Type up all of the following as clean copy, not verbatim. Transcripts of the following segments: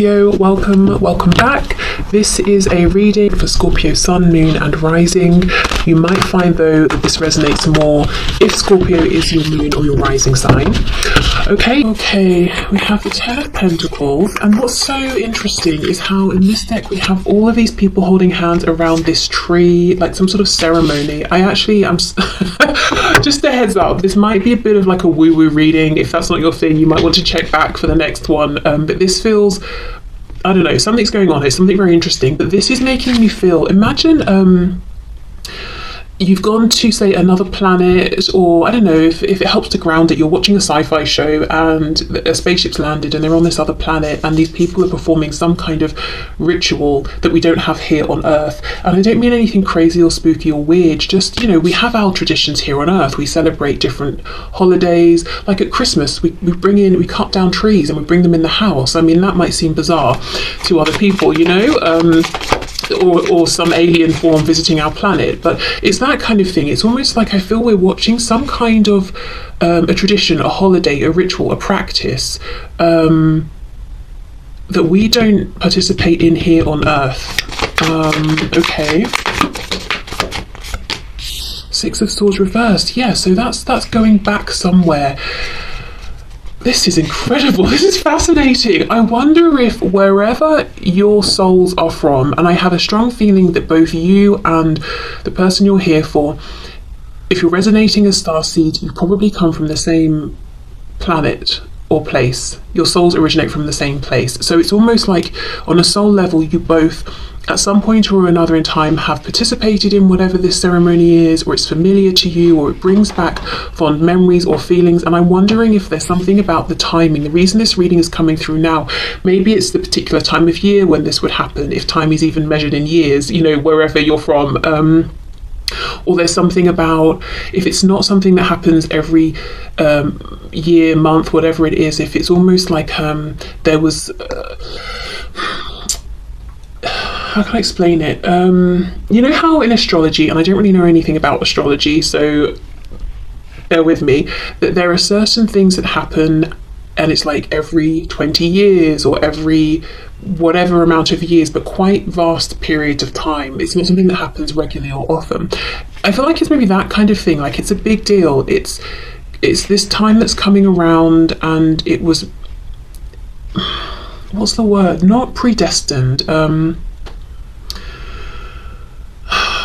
Welcome back. This is a reading for Scorpio Sun, Moon and Rising. You might find though that this resonates more if Scorpio is your moon or your rising sign. Okay, we have the Ten of Pentacles, and what's so interesting is how in this deck we have all of these people holding hands around this tree, like some sort of ceremony. I'm just a heads up, this might be a bit of like a woo-woo reading. If that's not your thing, you might want to check back for the next one, but this feels, I don't know, something's going on here, something very interesting. But this is making me feel, imagine you've gone to, say, another planet, or I don't know, if it helps to ground it, you're watching a sci-fi show and a spaceship's landed and they're on this other planet and these people are performing some kind of ritual that we don't have here on Earth. And I don't mean anything crazy or spooky or weird, just, you know, we have our traditions here on Earth. We celebrate different holidays, like at Christmas, we cut down trees and we bring them in the house. I mean, that might seem bizarre to other people, you know, or some alien form visiting our planet, but it's that kind of thing. It's almost like I feel we're watching some kind of a tradition, a holiday, a ritual, a practice that we don't participate in here on Earth. Okay. Six of Swords reversed. Yeah, so that's going back somewhere. This is incredible. This is fascinating. I wonder if wherever your souls are from, and I have a strong feeling that both you and the person you're here for, if you're resonating as starseed, you probably come from the same planet or place. Your souls originate from the same place. So it's almost like on a soul level, you both at some point or another in time have participated in whatever this ceremony is, or it's familiar to you, or it brings back fond memories or feelings. And I'm wondering if there's something about the timing. The reason this reading is coming through now, maybe it's the particular time of year when this would happen, if time is even measured in years, you know, wherever you're from. Or there's something about, if it's not something that happens every year, month, whatever it is, if it's almost like there was how can I explain it? You know how in astrology, and I don't really know anything about astrology, so bear with me, that there are certain things that happen and it's like every 20 years or every whatever amount of years, but quite vast periods of time. It's not something that happens regularly or often. I feel like it's maybe that kind of thing, like it's a big deal. It's this time that's coming around, and it was, what's the word? Not predestined.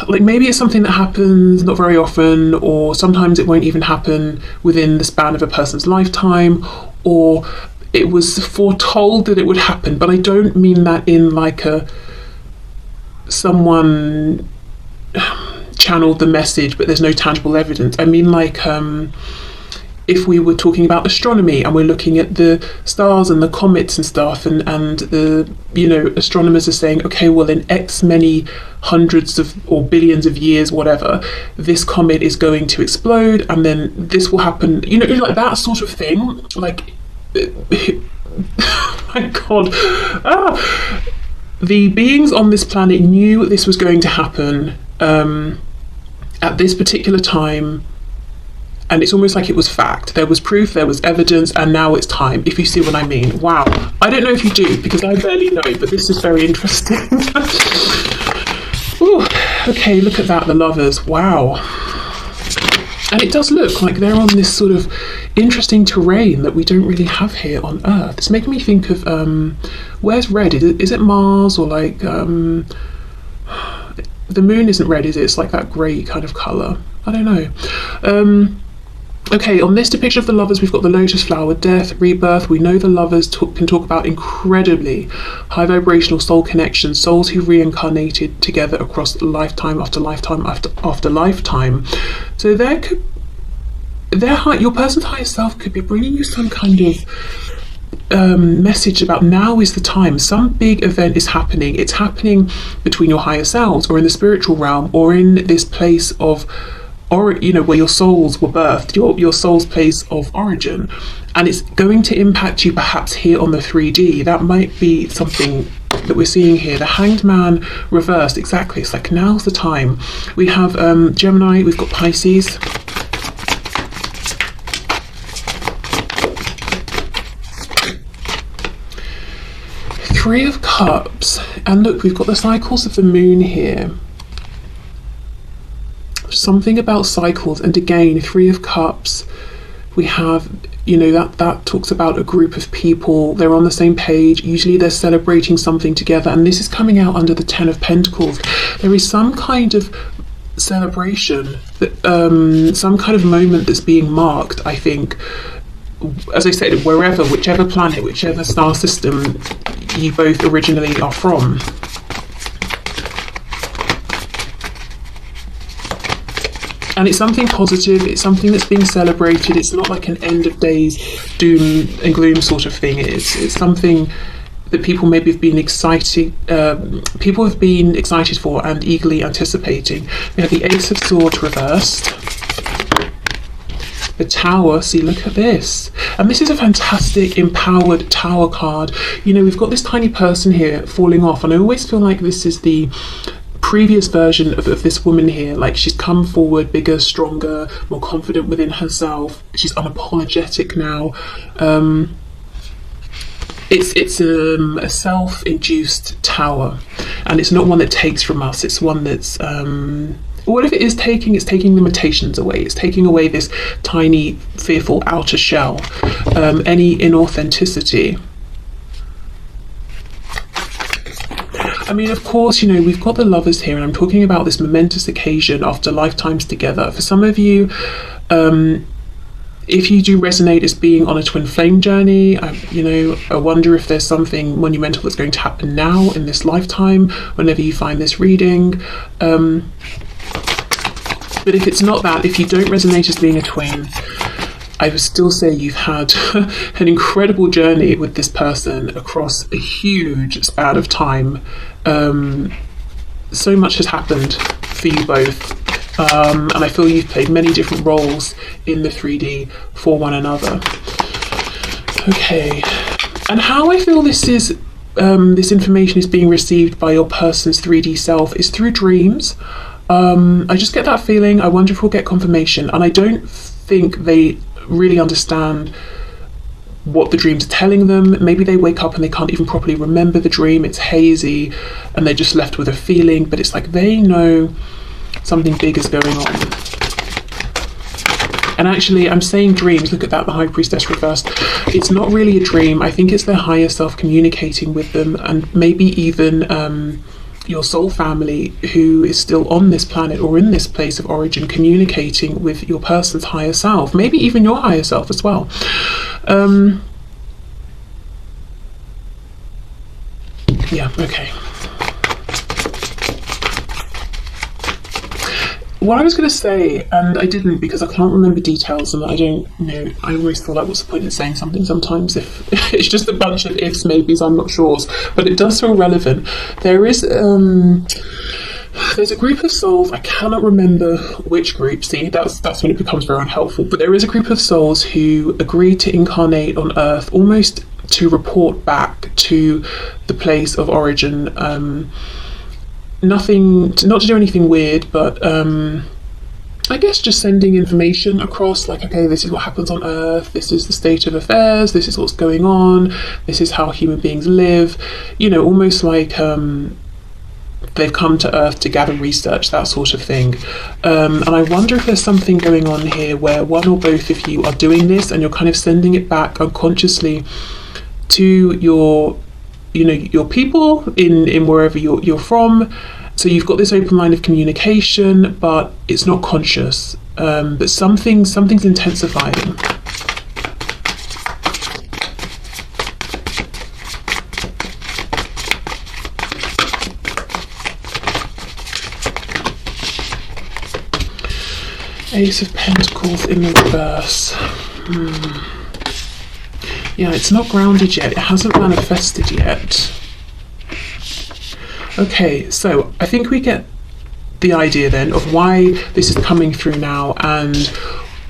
Like maybe it's something that happens not very often, or sometimes it won't even happen within the span of a person's lifetime, or it was foretold that it would happen. But I don't mean that in like someone channeled the message but there's no tangible evidence. I mean like if we were talking about astronomy and we're looking at the stars and the comets and stuff, and the, you know, astronomers are saying, okay, well in X many hundreds of or billions of years, whatever, this comet is going to explode and then this will happen, you know, like that sort of thing. Like my God, the beings on this planet knew this was going to happen at this particular time. And it's almost like it was fact. There was proof, there was evidence, and now it's time, if you see what I mean. Wow. I don't know if you do, because I barely know, but this is very interesting. Ooh, okay, look at that, the Lovers. Wow. And it does look like they're on this sort of interesting terrain that we don't really have here on Earth. It's making me think of, where's red? Is it Mars, or like, the moon isn't red, is it? It's like that grey kind of colour. I don't know. Okay, on this depiction of the Lovers, we've got the lotus flower, death, rebirth. We know the Lovers can talk about incredibly high vibrational soul connections, souls who reincarnated together across lifetime after lifetime after lifetime. So your person's higher self could be bringing you some kind of message about now is the time. Some big event is happening. It's happening between your higher selves, or in the spiritual realm, or in this place of, or you know, where your souls were birthed, your soul's place of origin, and it's going to impact you perhaps here on the 3D. That might be something that we're seeing here. The Hanged Man reversed, exactly. It's like now's the time. We have Gemini, we've got Pisces. Three of Cups, and look, we've got the cycles of the moon here. Something about cycles, and again, Three of Cups, we have, you know, that talks about a group of people, they're on the same page, usually they're celebrating something together, and this is coming out under the Ten of Pentacles. There is some kind of celebration, that, some kind of moment that's being marked, I think, as I said, wherever, whichever planet, whichever star system you both originally are from. And it's something positive, it's something that's being celebrated. It's not like an end of days doom and gloom sort of thing. It's something that people maybe have been excited, for and eagerly anticipating. We have the Ace of Swords reversed, the Tower. See, look at this, and this is a fantastic empowered Tower card. You know, we've got this tiny person here falling off, and I always feel like this is the previous version of this woman here. Like, she's come forward bigger, stronger, more confident within herself. She's unapologetic now. It's a self-induced tower, and it's not one that takes from us. It's one that's what if it is taking? It's taking limitations away. It's taking away this tiny, fearful outer shell, any inauthenticity. I mean, of course, you know, we've got the Lovers here, and I'm talking about this momentous occasion after lifetimes together. For some of you, if you do resonate as being on a twin flame journey, I wonder if there's something monumental that's going to happen now in this lifetime, whenever you find this reading. But if it's not that, if you don't resonate as being a twin, I would still say you've had an incredible journey with this person across a huge span of time. So much has happened for you both, and I feel you've played many different roles in the 3D for one another. Okay, and how I feel this information is being received by your person's 3D self is through dreams. I just get that feeling. I wonder if we'll get confirmation, and I don't think they really understand what the dreams are telling them. Maybe they wake up and they can't even properly remember the dream. It's hazy and they're just left with a feeling, but it's like they know something big is going on. And actually, I'm saying dreams, look at that, the High Priestess reversed. It's not really a dream. I think it's their higher self communicating with them, and maybe even your soul family who is still on this planet or in this place of origin, communicating with your person's higher self, maybe even your higher self as well. Yeah, okay. What I was going to say, and I didn't because I can't remember details, and I don't know, I always feel like, what's the point in saying something sometimes if it's just a bunch of ifs, maybes, I'm not sure, but it does feel relevant. There's a group of souls, I cannot remember which group, see, that's when it becomes very unhelpful, but there is a group of souls who agreed to incarnate on Earth almost to report back to the place of origin. Not to do anything weird, but I guess just sending information across, like, okay, this is what happens on Earth, this is the state of affairs, this is what's going on, this is how human beings live, you know, almost like they've come to Earth to gather research, that sort of thing. And I wonder if there's something going on here where one or both of you are doing this and you're kind of sending it back unconsciously to your people in wherever you're from. So you've got this open line of communication, but it's not conscious. But something's intensifying. Ace of Pentacles in the reverse. Yeah, it's not grounded yet. It hasn't manifested yet. Okay, so I think we get the idea then of why this is coming through now and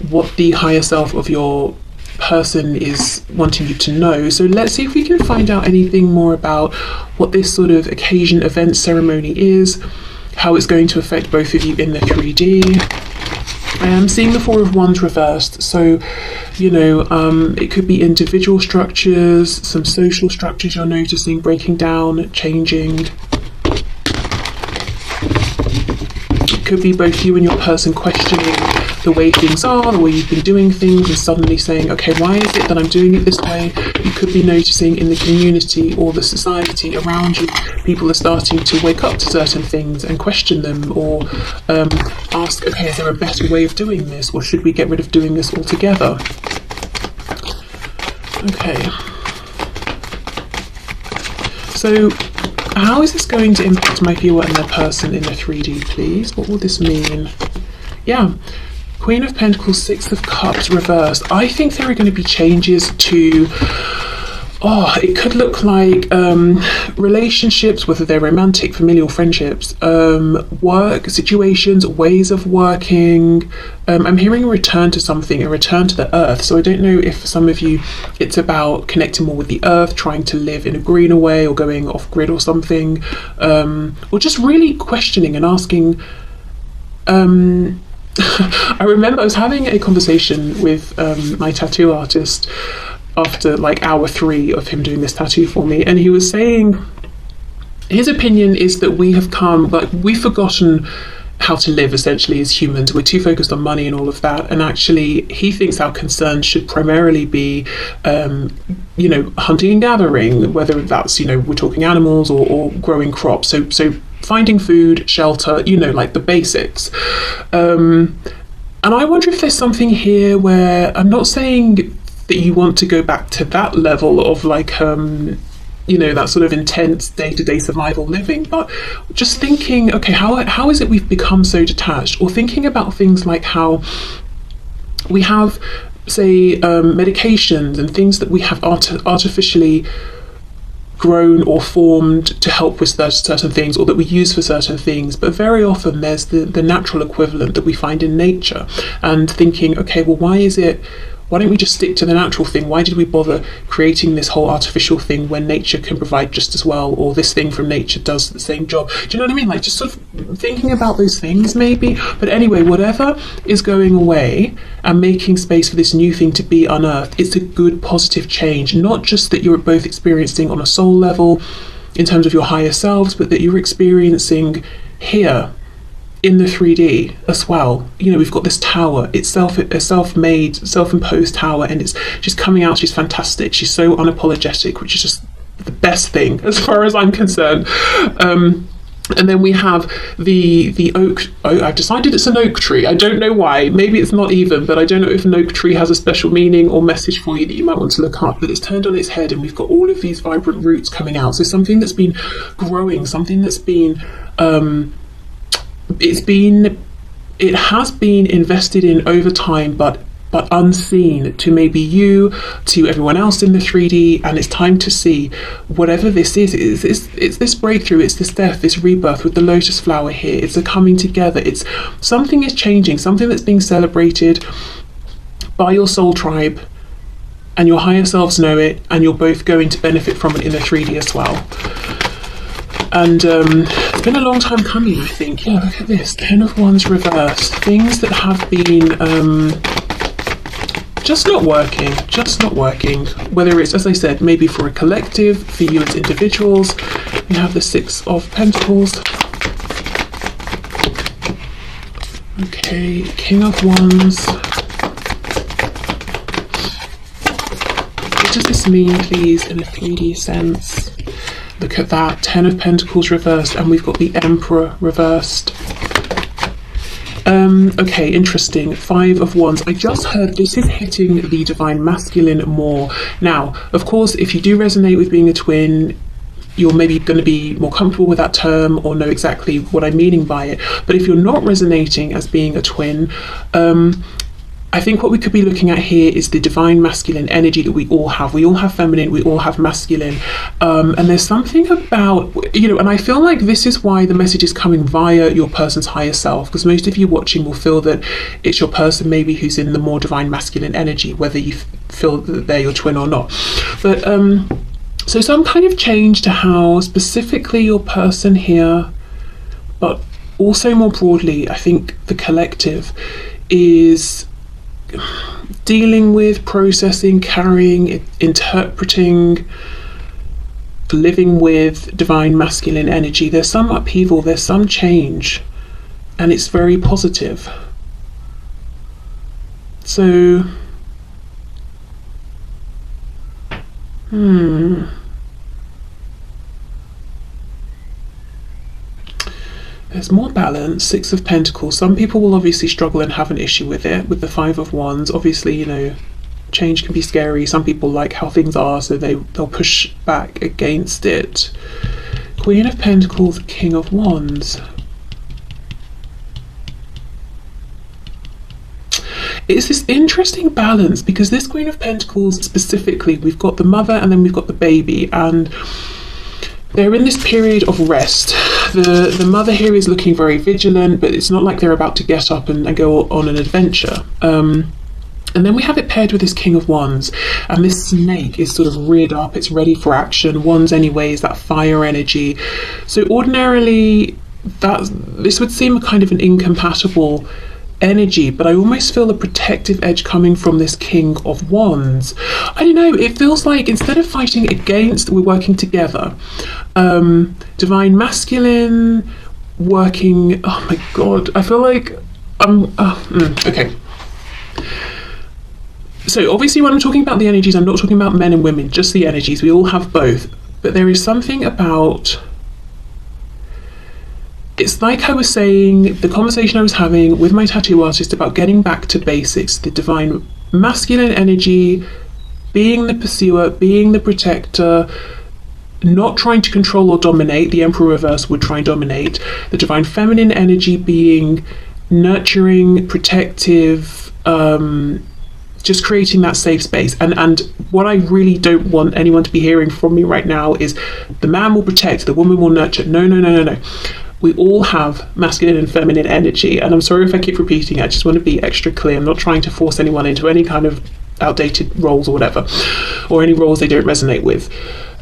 what the higher self of your person is wanting you to know. So let's see if we can find out anything more about what this sort of occasion, event, ceremony is, how it's going to affect both of you in the 3D. I am seeing the Four of Wands reversed, so you know, it could be individual structures, some social structures you're noticing breaking down, changing. It could be both you and your person questioning the way things are, the way you've been doing things, and suddenly saying, okay, why is it that I'm doing it this way? You could be noticing in the community or the society around you, people are starting to wake up to certain things and question them, or ask, okay, is there a better way of doing this, or should we get rid of doing this altogether? Okay. So how is this going to impact my viewer and their person in the 3D, please? What will this mean? Yeah. Queen of Pentacles, Six of Cups reversed. I think there are going to be changes to, it could look like relationships, whether they're romantic, familial, friendships, work situations, ways of working. I'm hearing a return to something, a return to the earth. So I don't know if for some of you it's about connecting more with the earth, trying to live in a greener way, or going off grid or something, or just really questioning and asking. I remember I was having a conversation with my tattoo artist after like hour 3 of him doing this tattoo for me, and he was saying his opinion is that we have we've forgotten how to live essentially as humans. We're too focused on money and all of that, and actually he thinks our concerns should primarily be you know, hunting and gathering, whether that's, you know, we're talking animals or growing crops, so finding food, shelter, you know, like the basics. And I wonder if there's something here where, I'm not saying that you want to go back to that level of like you know, that sort of intense day-to-day survival living, but just thinking, okay, how is it we've become so detached? Or thinking about things like how we have, say, medications and things that we have artificially grown or formed to help with certain things, or that we use for certain things, but very often there's the natural equivalent that we find in nature, and thinking, okay, well, why don't we just stick to the natural thing? Why did we bother creating this whole artificial thing when nature can provide just as well, or this thing from nature does the same job? Do you know what I mean? Like, just sort of thinking about those things maybe. But anyway, whatever is going away and making space for this new thing to be unearthed, it's a good positive change. Not just that you're both experiencing on a soul level in terms of your higher selves, but that you're experiencing here in the 3D as well. You know, we've got this tower, it's a self-made, self-imposed tower, and she's coming out, she's fantastic, she's so unapologetic, which is just the best thing as far as I'm concerned. And then we have the oak. I've decided it's an oak tree. I don't know why. Maybe it's not even, but I don't know if an oak tree has a special meaning or message for you that you might want to look up. But it's turned on its head, and we've got all of these vibrant roots coming out. So something that's been growing, something that's been it has been invested in over time, but unseen to maybe you, to everyone else in the 3D, and it's time to see whatever this is. It's this breakthrough, it's this death, this rebirth with the lotus flower here. It's a coming together. It's something is changing, something that's being celebrated by your soul tribe, and your higher selves know it, and you're both going to benefit from it in the 3D as well. And it's been a long time coming, I think. Yeah, look at this, 10 of Wands reversed. Things that have been just not working. Whether it's, as I said, maybe for a collective, for you as individuals. We have the 6 of Pentacles. Okay, King of Wands. What does this mean, please, in a 3D sense? Look at that, 10 of Pentacles reversed, and we've got the Emperor reversed. Okay, interesting. 5 of Wands. I just heard this is hitting the divine masculine more. Now, of course, if you do resonate with being a twin, you're maybe going to be more comfortable with that term or know exactly what I'm meaning by it. But if you're not resonating as being a twin, I think what we could be looking at here is the divine masculine energy that we all have. We all have feminine, we all have masculine. And there's something about, you know, and I feel like this is why the message is coming via your person's higher self, because most of you watching will feel that it's your person maybe who's in the more divine masculine energy, whether you feel that they're your twin or not. But so some kind of change to how specifically your person here, but also more broadly, I think the collective, is dealing with, processing, carrying, interpreting, living with divine masculine energy. There's some upheaval, there's some change, and it's very positive. So, there's more balance. Six of Pentacles. Some people will obviously struggle and have an issue with it, with the Five of Wands. Obviously, you know, change can be scary. Some people like how things are, so they'll push back against it. Queen of Pentacles, King of Wands. It's this interesting balance, because this Queen of Pentacles specifically, we've got the mother and then we've got the baby, and they're in this period of rest. The mother here is looking very vigilant, but it's not like they're about to get up and go on an adventure. And then we have it paired with this King of Wands, and this snake is sort of reared up, it's ready for action. Wands anyway is that fire energy. So ordinarily, this would seem a kind of an incompatible energy, but I almost feel a protective edge coming from this King of Wands. I don't know, it feels like instead of fighting against, we're working together. Divine masculine working, oh my god, I feel like okay. So obviously when I'm talking about the energies, I'm not talking about men and women, just the energies. We all have both, but there is something about, it's like I was saying, the conversation I was having with my tattoo artist about getting back to basics, the divine masculine energy, being the pursuer, being the protector, not trying to control or dominate. The Emperor reverse would try and dominate. The divine feminine energy being nurturing, protective, just creating that safe space. And what I really don't want anyone to be hearing from me right now is the man will protect, the woman will nurture. No, no, no, no, no. We all have masculine and feminine energy, and I'm sorry if I keep repeating it. I just want to be extra clear. I'm not trying to force anyone into any kind of outdated roles or whatever, or any roles they don't resonate with.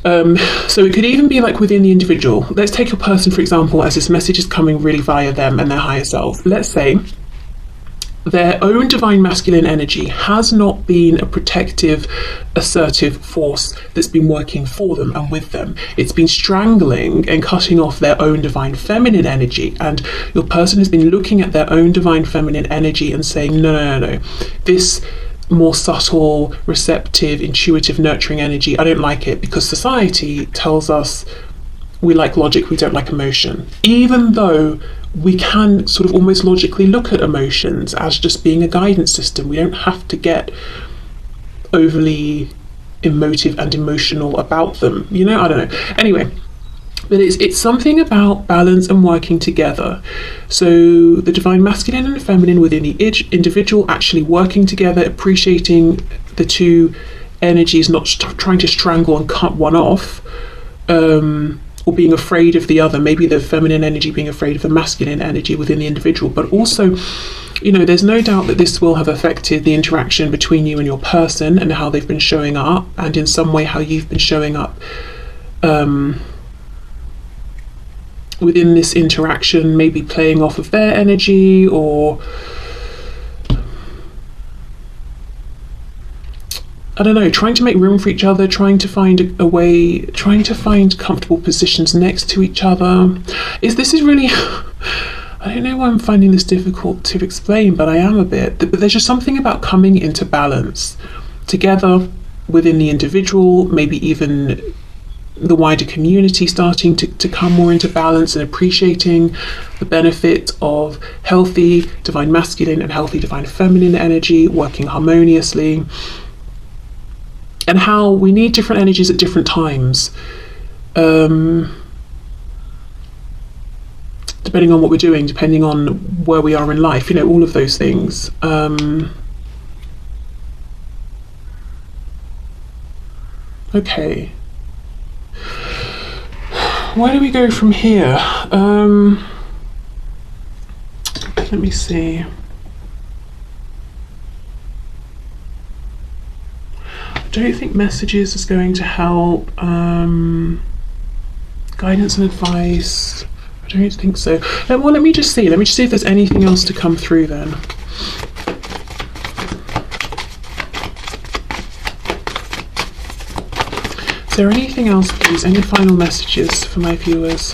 So it could even be like within the individual. Let's take a person, for example, as this message is coming really via them and their higher self. Let's say their own divine masculine energy has not been a protective, assertive force that's been working for them and with them. It's been strangling and cutting off their own divine feminine energy, and your person has been looking at their own divine feminine energy and saying, no, no, no, no, this more subtle, receptive, intuitive, nurturing energy, I don't like it, because society tells us we like logic, we don't like emotion, even though we can sort of almost logically look at emotions as just being a guidance system. We don't have to get overly emotive and emotional about them, you know? I don't know. Anyway, but it's something about balance and working together. So the divine masculine and feminine within the individual actually working together, appreciating the two energies, not trying to strangle and cut one off, or being afraid of the other, maybe the feminine energy being afraid of the masculine energy within the individual. But also, you know, there's no doubt that this will have affected the interaction between you and your person and how they've been showing up, and in some way how you've been showing up within this interaction, maybe playing off of their energy, or I don't know, trying to make room for each other, trying to find a way, trying to find comfortable positions next to each other. This is really, I don't know why I'm finding this difficult to explain, but I am a bit. But there's just something about coming into balance together within the individual, maybe even the wider community starting to come more into balance and appreciating the benefit of healthy divine masculine and healthy divine feminine energy working harmoniously. And how we need different energies at different times, depending on what we're doing, depending on where we are in life, you know, all of those things. Okay. Where do we go from here? Let me see. I don't think messages is going to help. Guidance and advice, I don't think so. Well, let me just see if there's anything else to come through then. Is there anything else, please? Any final messages for my viewers?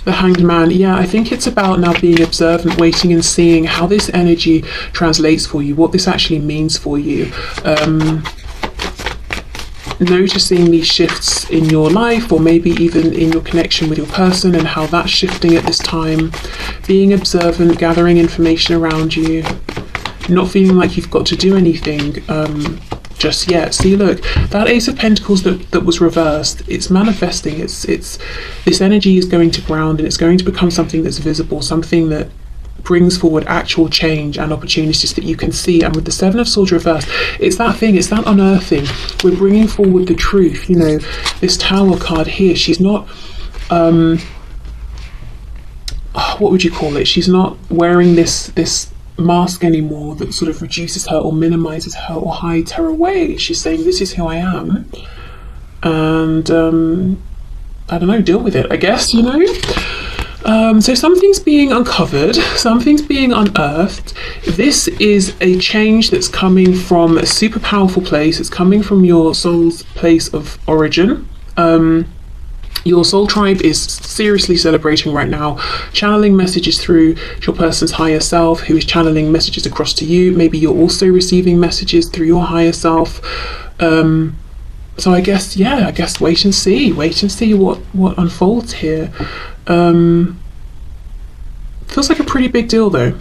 The Hanged Man. Yeah, I think it's about now being observant, waiting and seeing how this energy translates for you, what this actually means for you. Noticing these shifts in your life, or maybe even in your connection with your person, and how that's shifting at this time. Being observant, gathering information around you, not feeling like you've got to do anything just yet. See, look, that Ace of Pentacles that was reversed, it's manifesting. It's this energy is going to ground, and it's going to become something that's visible, something that brings forward actual change and opportunities that you can see. And with the Seven of Swords reversed, it's that thing, it's that unearthing. We're bringing forward the truth. You know, this Tower card here, she's not what would you call it, she's not wearing this mask anymore that sort of reduces her or minimizes her or hides her away. She's saying, this is who I am, and I don't know, deal with it, I guess, you know. So something's being uncovered, something's being unearthed. This is a change that's coming from a super powerful place. It's coming from your soul's place of origin. Your soul tribe is seriously celebrating right now, channeling messages through your person's higher self, who is channeling messages across to you. Maybe you're also receiving messages through your higher self. So I guess, yeah, I guess wait and see what unfolds here. Feels like a pretty big deal though.